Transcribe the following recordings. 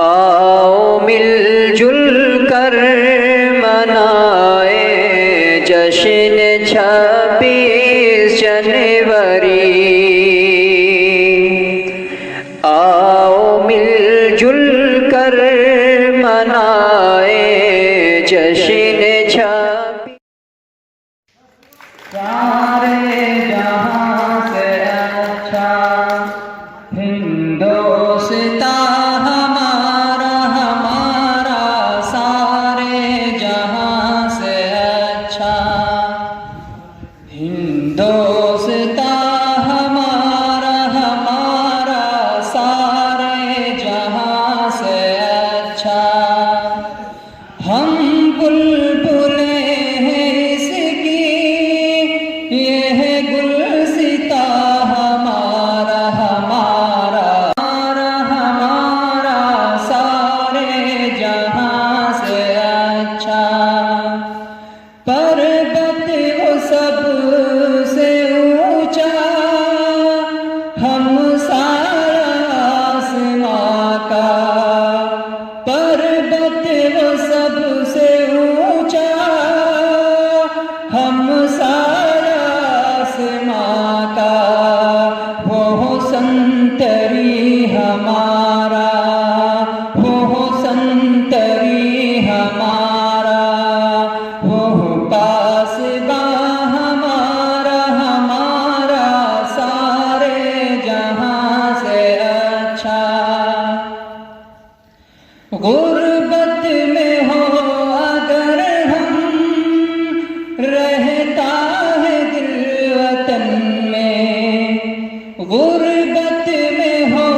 आओ मिलजुल कर मनाए जश्न 26 जनवरी। आओ मिलजुल कर मनाए जश्न 26। सारे जहां से अच्छा हिंदुस्तान हमारा हमारा, सारे जहां से अच्छा हिंदुस्तान हमारा हमारा, सारे जहां से अच्छा। हम बुलबुले हैं इसकी, यह गुलसिता हमारा हमारा हमारा, सारे जहां से अच्छा। पर्वत वो सबसे ऊंचा, हम सारा आसमां का। पर्वत वो सबसे ऊंचा, हम सारा आसमां का। वो संतरी हमारा, वो संतरी हमारा, वो पासबा हमारा हमारा, सारे जहां से अच्छा। गुर्बत में हो अगर हम, रहता है दिल वतन में। गुर्बत में हो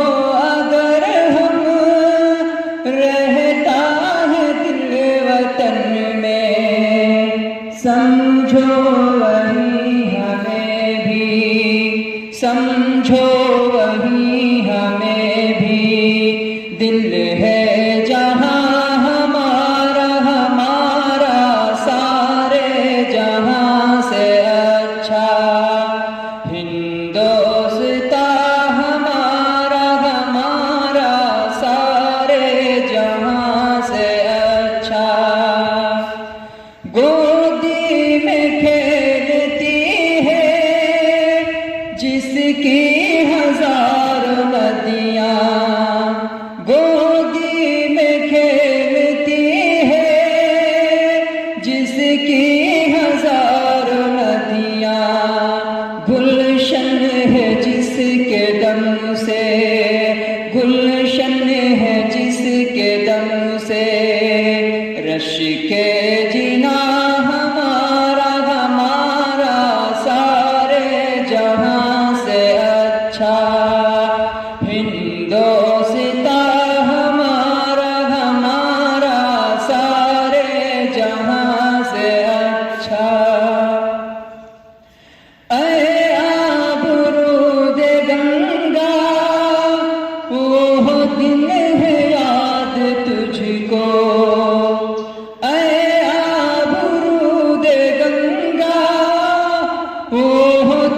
अगर हम, रहता है दिल वतन में। समझो वही हमें भी, समझो वही हमें भी। दिल है जहां हमारा हमारा, सारे जहां से अच्छा। हिंदुस्तान हमारा हमारा, सारे जहां से अच्छा। गोदी में खेलती है जिसकी हजार नदियां, गोदी में खेलती है जिसकी हजार नदियां। गुलशन है जिसके दम से, गुलशन है जिसके दम से। रश के जिना हमारा हमारा, सारे जहां से अच्छा। हिंदुस्तान हमारा हमारा, सारे जहां से अच्छा। ऐ आबरूद गंगा, वो दिन है याद तुझको। ऐ आबरूद गंगा, वो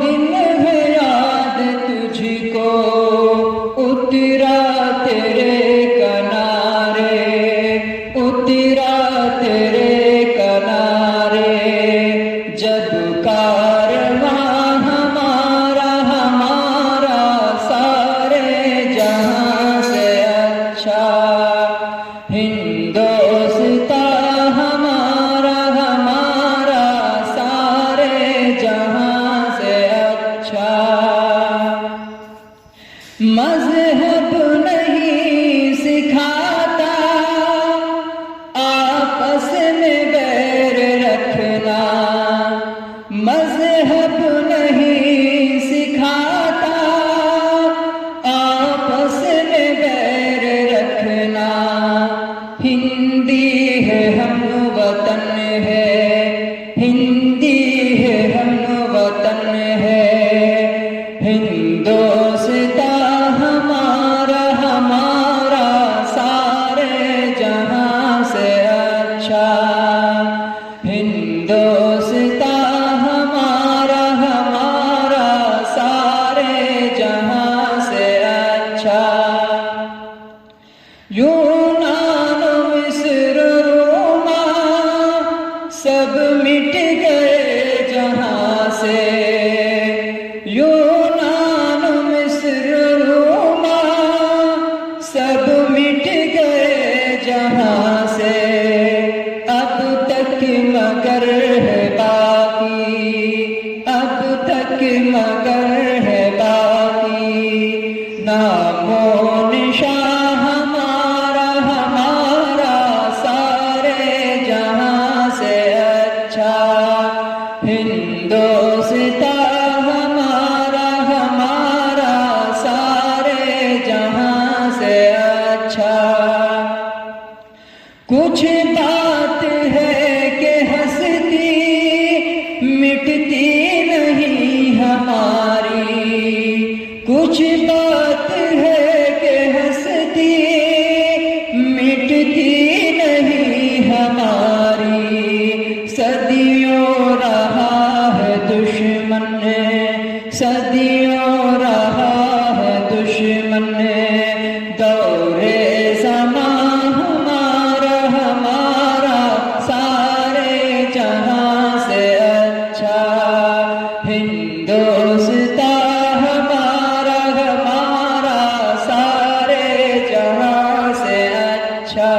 दिन है याद तुझको। उतरा तेरे किनारे, उतरा तेरे किनारे। जब कारवां हमारा हमारा, सारे जहां से अच्छा। हिंदुस्तान हमारा हमारा, सारे जहां से अच्छा। मज़हब नहीं सिखाता आपस में बैर रखना। मज़हब नहीं सिखाता आपस में बैर रखना। यूनान मिस्र रोमा सब मिट गए जहाँ से। यूनान मिस्र रोमा सब मिट गए जहाँ से। अब तक मगर है बाकी, अब तक मगर है बाकी। नामो निशान हमारा हमारा सारे जहाँ से अच्छा। हिंदुस्तान हमारा हमारा सारे जहाँ से अच्छा। कुछ बात है कि हंसती मिटती नहीं हमारी। कुछ बात है कि हंसती मिटती नहीं हमारी। सदियों रहा है दुश्मन, सदियों रहा है दुश्मन। दौरे ज़मां हमारा हमारा सारे जहाँ से अच्छा। हिंदुस्तान हमारा हमारा सारे जहाँ से अच्छा।